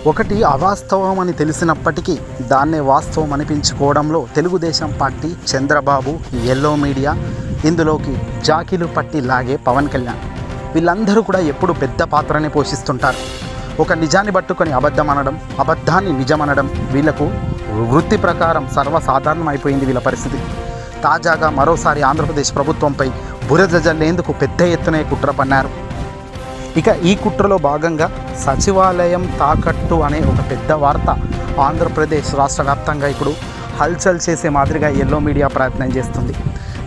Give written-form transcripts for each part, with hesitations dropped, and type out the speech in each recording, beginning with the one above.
ఒకటి అవాస్తవం అని తెలిసినప్పటికీ దాన్నే వాస్తవం అనిపించుకోవడంలో Telugu Desam party, Chandrababu, yellow media, ఇందులోకి జాకీలు పట్టి లాగే పవన్ కళ్యాణ్, వీళ్ళందరూ కూడా ఎప్పుడు పెద్ద పాత్రనే పోషిస్తుంటారు. ఒక నిజాన్ని పట్టుకొని అబద్ధం అనడం, అబద్ధాన్ని నిజం అనడం వీళ్లకు వృత్తి ప్రకారం సర్వసాధారణం అయిపోయింది వీళ్ళ పరిస్థితి. తాజాగా మరోసారి ఆంధ్రప్రదేశ్ ప్రభుత్వంపై బురద జల్లేందుకు పెద్ద ఎత్తున కుట్ర పన్నారు. ఇక ఈ కుట్రలో భాగంగా సచివాలయం తాకట్టు అనే ఒక పెద్ద వార్త ఆంధ్రప్రదేశ్ రాష్ట్ర వ్యాప్తంగా ఇప్పుడు హల్చల్ చేసే మాదిరిగా ఎల్లో మీడియా ప్రయత్నం చేస్తుంది.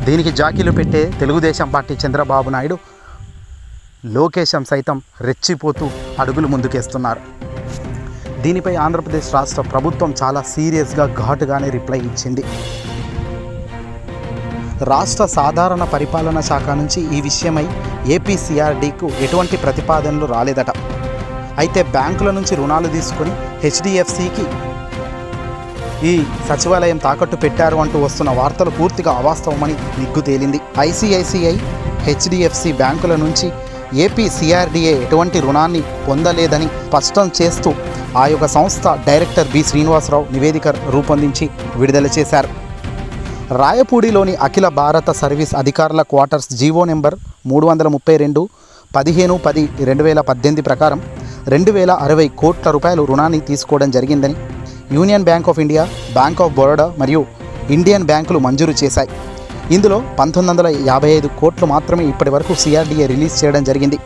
దీనికి జాకీలు పెట్టే తెలుగుదేశం పార్టీ చంద్రబాబు నాయుడు, లోకేశం సైతం రెచ్చిపోతూ అడుగులు ముందుకేస్తున్నారు. దీనిపై ఆంధ్రప్రదేశ్ రాష్ట్ర ప్రభుత్వం చాలా సీరియస్గా, ఘాటుగానే రిప్లై ఇచ్చింది. రాష్ట్ర సాధారణ పరిపాలన శాఖ నుంచి ఈ విషయమై ఏపీసీఆర్డీకు ఎటువంటి ప్రతిపాదనలు రాలేదట. అయితే బ్యాంకుల నుంచి రుణాలు తీసుకొని హెచ్డిఎఫ్సికి ఈ సచివాలయం తాకట్టు పెట్టారు అంటూ వస్తున్న వార్తలు పూర్తిగా అవాస్తవమని నిగ్గు తేలింది. ఐసిఐసిఐ, హెచ్డిఎఫ్సి బ్యాంకుల నుంచి ఏపీసీఆర్డీఏ ఎటువంటి రుణాన్ని పొందలేదని స్పష్టం చేస్తూ ఆ యొక్క సంస్థ డైరెక్టర్ బి శ్రీనివాసరావు నివేదిక రూపొందించి విడుదల చేశారు. రాయపూడిలోని అఖిల భారత సర్వీస్ అధికారుల క్వార్టర్స్ జీవో నెంబర్ 332 15/10/2018 ప్రకారం 2060 కోట్ల రూపాయలు రుణాన్ని తీసుకోవడం జరిగిందని union bank of India, bank of Baroda మరియు ఇండియన్ బ్యాంకులు మంజూరు చేశాయి. ఇందులో 1955 కోట్లు మాత్రమే ఇప్పటి వరకు సిఆర్డీఏ రిలీజ్ చేయడం జరిగింది.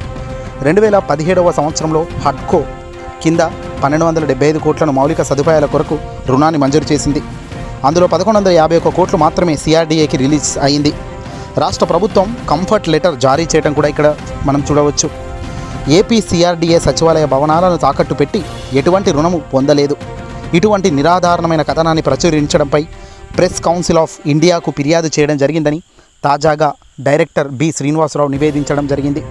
2017వ సంవత్సరంలో హడ్కో కింద 1275 కోట్లను మౌలిక సదుపాయాల కొరకు రుణాన్ని మంజూరు చేసింది. అందులో 1151 కోట్లు మాత్రమే సిఆర్డీఏకి రిలీజ్ అయింది. రాష్ట్ర ప్రభుత్వం కంఫర్ట్ లెటర్ జారీ చేయడం కూడా ఇక్కడ మనం చూడవచ్చు. ఏపీ సిఆర్డీఏ సచివాలయ భవనాలను తాకట్టు పెట్టి ఎటువంటి రుణము పొందలేదు. ఇటువంటి నిరాధారణమైన కథనాన్ని ప్రచురించడంపై ప్రెస్ కౌన్సిల్ ఆఫ్ ఇండియాకు ఫిర్యాదు చేయడం జరిగిందని తాజాగా డైరెక్టర్ బి శ్రీనివాసరావు నివేదించడం జరిగింది.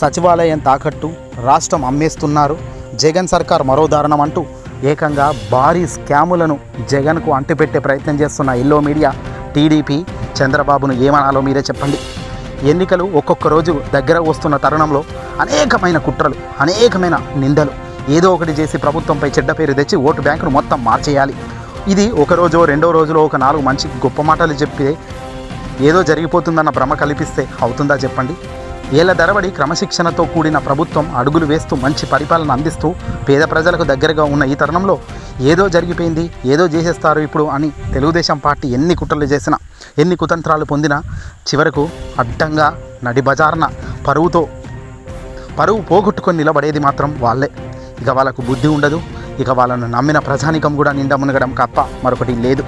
సచివాలయం తాకట్టు, రాష్ట్రం అమ్మేస్తున్నారు, జగన్ సర్కార్ మరో దారుణం అంటూ ఏకంగా భారీ స్కాములను జగన్కు అంటిపెట్టే ప్రయత్నం చేస్తున్న ఎల్లో మీడియా, టీడీపీ, చంద్రబాబును ఏమనాలో మీరే చెప్పండి. ఎన్నికలు ఒక్కొక్క రోజు దగ్గర వస్తున్న తరుణంలో అనేకమైన కుట్రలు, అనేకమైన నిందలు ఏదో ఒకటి చేసి ప్రభుత్వంపై చెడ్డ పేరు తెచ్చి ఓటు బ్యాంకును మొత్తం మార్చేయాలి. ఇది ఒక రోజు, రెండో రోజులో ఒక 4 మంచి గొప్ప మాటలు చెప్పి ఏదో జరిగిపోతుందన్న భ్రమ కల్పిస్తే అవుతుందా చెప్పండి. ఏళ్ల తరబడి క్రమశిక్షణతో కూడిన ప్రభుత్వం అడుగులు వేస్తూ మంచి పరిపాలన అందిస్తూ పేద ప్రజలకు దగ్గరగా ఉన్న ఈ తరుణంలో ఏదో జరిగిపోయింది, ఏదో చేసేస్తారు ఇప్పుడు అని తెలుగుదేశం పార్టీ ఎన్ని కుట్రలు చేసినా, ఎన్ని కుతంత్రాలు పొందినా చివరకు అడ్డంగా నడి బజార్న పరువు పోగొట్టుకొని నిలబడేది మాత్రం వాళ్ళే. ఇక వాళ్ళకు బుద్ధి ఉండదు. ఇక వాళ్ళను నమ్మిన ప్రజానికం కూడా నిండా మునగడం తప్ప మరొకటి లేదు.